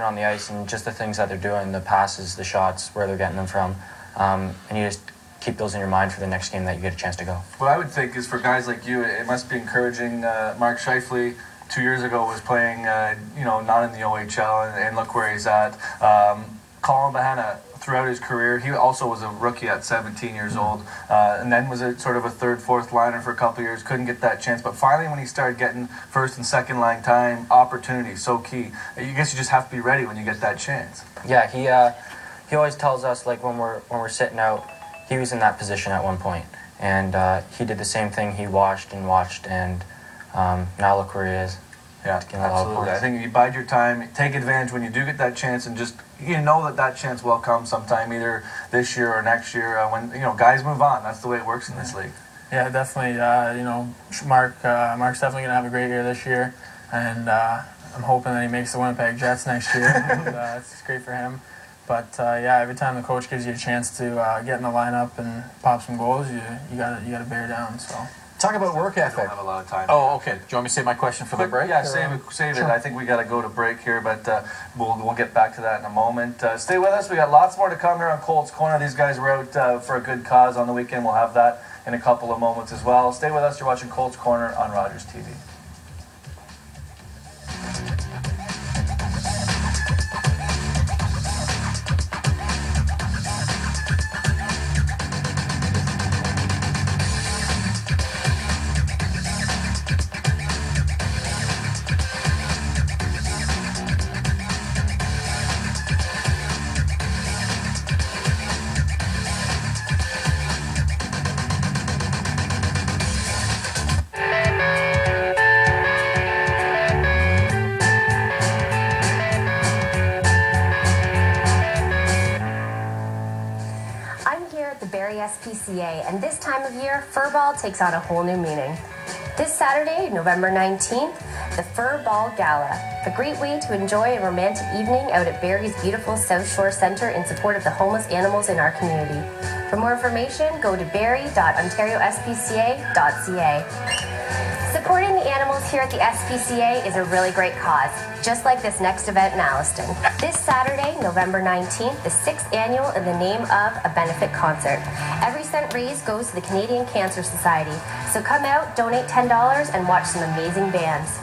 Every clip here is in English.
on the ice and just the things that they're doing, the passes, the shots, where they're getting them from, and you just keep those in your mind for the next game that you get a chance to go. What I would think is for guys like you, it must be encouraging. Mark Scheifele 2 years ago was playing, not in the OHL, and look where he's at. Colin Bahana, throughout his career, he also was a rookie at 17 years old, and then was a sort of a third, fourth liner for a couple of years, couldn't get that chance. But finally, when he started getting first and second line time, opportunity, so key. I guess you just have to be ready when you get that chance. Yeah, he always tells us, like, when we're sitting out, he was in that position at one point, and he did the same thing. He watched, and now look where he is. Yeah, absolutely. I think you bide your time, take advantage when you do get that chance, and just that chance will come sometime, either this year or next year. When guys move on, that's the way it works in this league. Yeah, definitely. Mark's definitely gonna have a great year this year, and I'm hoping that he makes the Winnipeg Jets next year. It's great for him. But every time the coach gives you a chance to get in the lineup and pop some goals, you gotta bear down. So. Talk about work ethic. I don't have a lot of time. Oh, okay. Do you want me to save my question for the break? Yeah, save it. I think we got to go to break here, but we'll get back to that in a moment. Stay with us. We got lots more to come here on Colts Corner. These guys were out for a good cause on the weekend. We'll have that in a couple of moments as well. Stay with us. You're watching Colts Corner on Rogers TV. SPCA, and this time of year, Furball takes on a whole new meaning. This Saturday, November 19th, the Furball Gala, a great way to enjoy a romantic evening out at Barrie's beautiful South Shore Centre in support of the homeless animals in our community. For more information, go to barrie.ontariospca.ca. Supporting the animals here at the SPCA is a really great cause, just like this next event in Alliston. This Saturday, November 19th, the 6th annual In the Name of a benefit concert. Every cent raised goes to the Canadian Cancer Society, so come out, donate $10, and watch some amazing bands.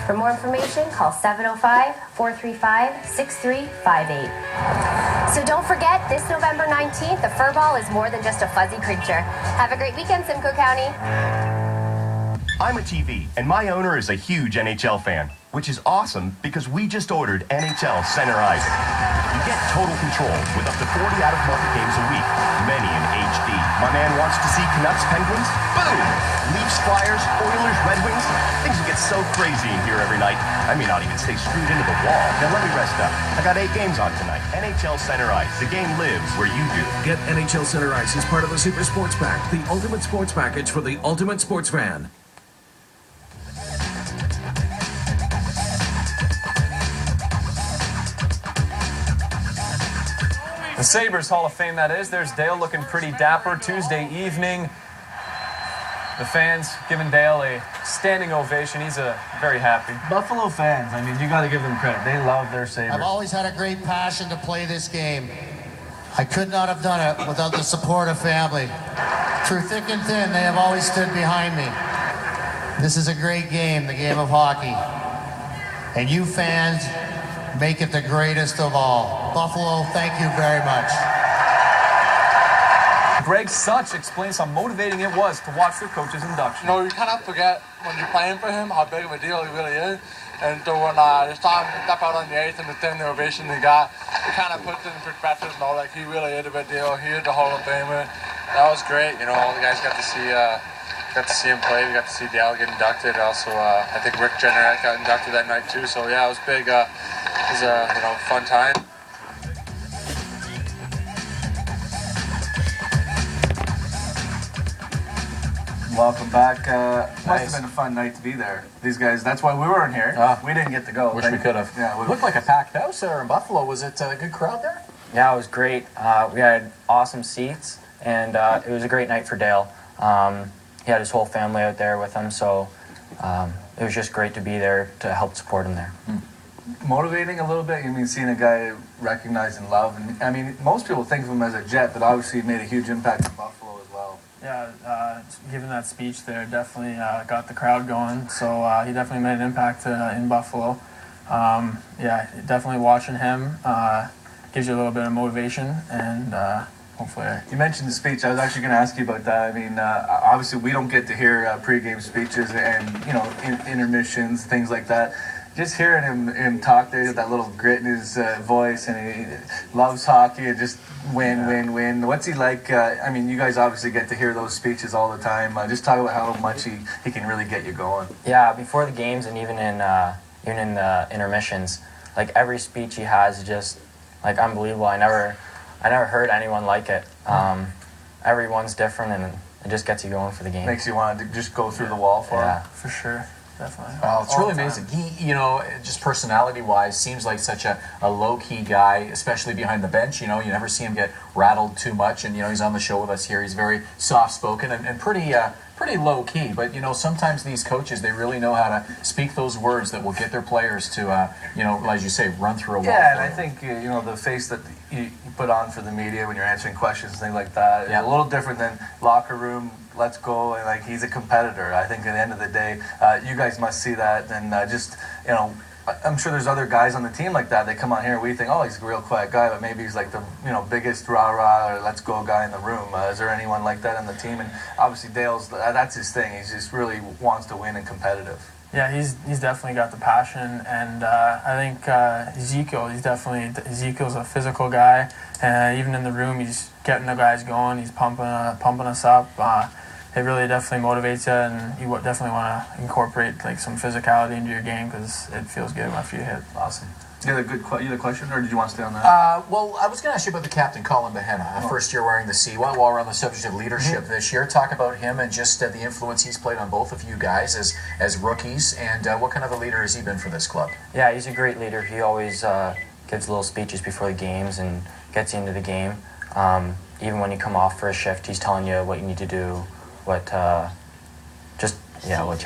For more information, call 705-435-6358. So don't forget, this November 19th, the Furball is more than just a fuzzy creature. Have a great weekend, Simcoe County. I'm a TV, and my owner is a huge NHL fan, which is awesome because we just ordered NHL Center Ice. You get total control with up to 40 out-of-market games a week, many in HD. My man wants to see Canucks Penguins? Boom! Leafs Flyers, Oilers Red Wings? Things will get so crazy in here every night, I may not even stay screwed into the wall. Now let me rest up. I got 8 games on tonight. NHL Center Ice. The game lives where you do. Get NHL Center Ice as part of the Super Sports Pack, the ultimate sports package for the ultimate sports fan. The Sabres Hall of Fame, that is. There's Dale looking pretty dapper Tuesday evening. The fans giving Dale a standing ovation. He's very happy. Buffalo fans, I mean, you got to give them credit. They love their Sabres. I've always had a great passion to play this game. I could not have done it without the support of family. Through thick and thin, they have always stood behind me. This is a great game, the game of hockey. And you fans make it the greatest of all. Buffalo, thank you very much. Greg Such explains how motivating it was to watch their coach's induction. You cannot forget when you're playing for him how big of a deal he really is. And so when it's time to step out on the ice and the standing ovation he got, it kind of puts it in perspective, he really is a big deal. He is the Hall of Famer. That was great. All the guys got to see him play. We got to see Dale get inducted. Also, I think Rick Jenneret got inducted that night too. So yeah, it was big. It was a fun time. Welcome back. Must have been a fun night to be there. These guys, that's why we weren't here. We didn't get to go. Wish we could have. Yeah, it looked like a packed house there in Buffalo. Was it a good crowd there? Yeah, it was great. We had awesome seats, and it was a great night for Dale. He had his whole family out there with him, so it was just great to be there to help support him there. motivating a little bit? I mean, seeing a guy recognized and loved. And I mean, most people think of him as a Jet, but obviously he made a huge impact in Buffalo as well. Yeah, giving that speech there definitely got the crowd going. So he definitely made an impact in Buffalo. Yeah, definitely watching him gives you a little bit of motivation, and hopefully. You mentioned the speech. I was actually going to ask you about that. I mean, obviously we don't get to hear pre-game speeches and intermissions, things like that. Just hearing him talk there, that little grit in his voice, and he loves hockey and just win. What's he like? I mean, you guys obviously get to hear those speeches all the time. Just talk about how much he can really get you going. Yeah, before the games and even in the intermissions, like every speech he has is just like unbelievable. I never heard anyone like it. Everyone's different, and it just gets you going for the game. Makes you want to just go through the wall for him. Yeah, for sure. Definitely. Well, it's really amazing. He, just personality-wise, seems like such a low-key guy, especially behind the bench. You never see him get rattled too much, and he's on the show with us here. He's very soft-spoken and pretty low-key. But sometimes these coaches, they really know how to speak those words that will get their players to, as you say, run through a wall. Yeah, and I think the face that you put on for the media when you're answering questions and things like that is a little different than locker room. Let's go, and he's a competitor. I think at the end of the day, you guys must see that, and I'm sure there's other guys on the team like that. They come on here, we think, oh, he's a real quiet guy, but maybe he's like the biggest rah-rah or let's go guy in the room. Is there anyone like that on the team? And obviously Dale's that's his thing. He just really wants to win and competitive. Yeah, he's definitely got the passion, and I think Ezekiel's a physical guy, and even in the room, he's getting the guys going. He's pumping us up. It really definitely motivates you, and you definitely want to incorporate some physicality into your game because it feels good after you hit. Awesome. You had a question, or did you want to stay on that? Well, I was going to ask you about the captain, Colin Bahena, first year wearing the C. While we're on the subject of leadership this year, talk about him and just the influence he's played on both of you guys as rookies, and what kind of a leader has he been for this club? Yeah, he's a great leader. He always gives little speeches before the games and gets you into the game. Even when you come off for a shift, he's telling you what you need to do, what you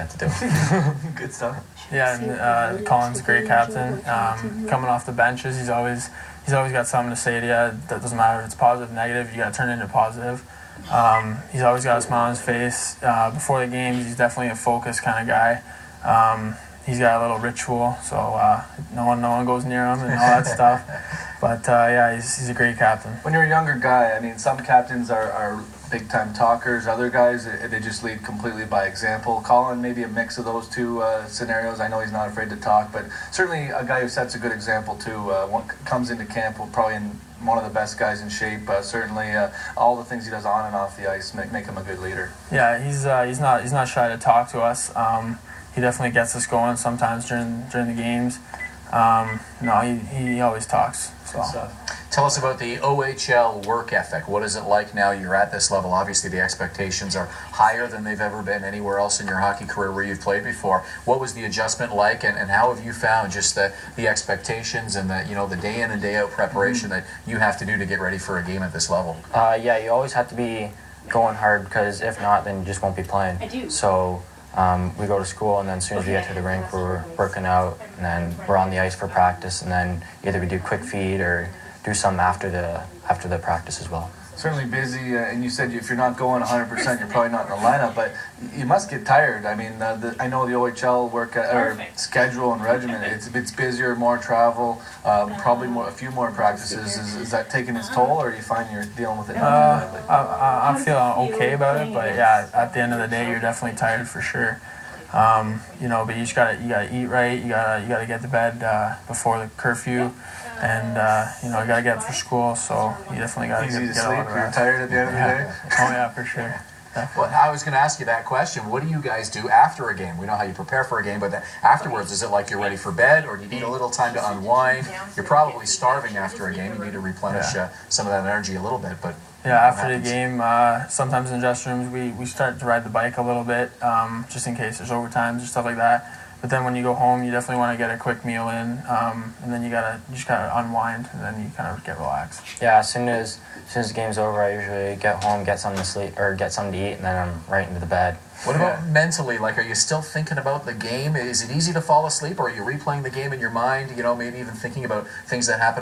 have to do. Good stuff. Yeah, and Colin's a great captain. Coming off the benches, he's always got something to say to you. That doesn't matter if it's positive, negative. You got to turn it into positive. He's always got a smile on his face. Before the games, he's definitely a focused kind of guy. He's got a little ritual, so no one goes near him and all that stuff. But he's a great captain. When you're a younger guy, I mean, some captains are big-time talkers. Other guys, they just lead completely by example. Colin, maybe a mix of those two scenarios. I know he's not afraid to talk, but certainly a guy who sets a good example too. Comes into camp, probably one of the best guys in shape. Certainly, all the things he does on and off the ice make him a good leader. Yeah, he's not shy to talk to us. He definitely gets us going sometimes during the games. He always talks. So. Tell us about the OHL work ethic. What is it like now you're at this level? Obviously, the expectations are higher than they've ever been anywhere else in your hockey career where you've played before. What was the adjustment like, and how have you found just the expectations and the day in and day out preparation that you have to do to get ready for a game at this level? You always have to be going hard, because if not, then you just won't be playing. I do. So we go to school, and then as soon as we get to the rink, we're working out, and then we're on the ice for practice, and then either we do quick feed or do something after the practice as well. Certainly busy, and you said if you're not going 100%, you're probably not in the lineup, but you must get tired. I mean, I know the OHL work or schedule and regimen, it's busier, more travel, probably a few more practices. Is that taking its toll, or do you find you're dealing with it? I'm feeling okay about it, but yeah, at the end of the day, you're definitely tired for sure. But you gotta eat right. You gotta get to bed before the curfew, and you gotta get up for school. So you definitely gotta Easy get to a sleep. lot of You're rest. tired at the end of the day. Oh yeah, for sure. Well, I was going to ask you that question. What do you guys do after a game? We know how you prepare for a game, but then afterwards, is it like you're ready for bed, or do you need a little time to unwind? You're probably starving after a game. You need to replenish some of that energy a little bit. But after the game, sometimes in the dressing rooms, we start to ride the bike a little bit, just in case there's overtimes or stuff like that. But then when you go home, you definitely want to get a quick meal in, and then you just gotta unwind, and then you kind of get relaxed. Yeah, as soon as the game's over, I usually get home, get something to sleep or get something to eat, and then I'm right into the bed. What about mentally? Like, are you still thinking about the game? Is it easy to fall asleep, or are you replaying the game in your mind? You know, maybe even thinking about things that happened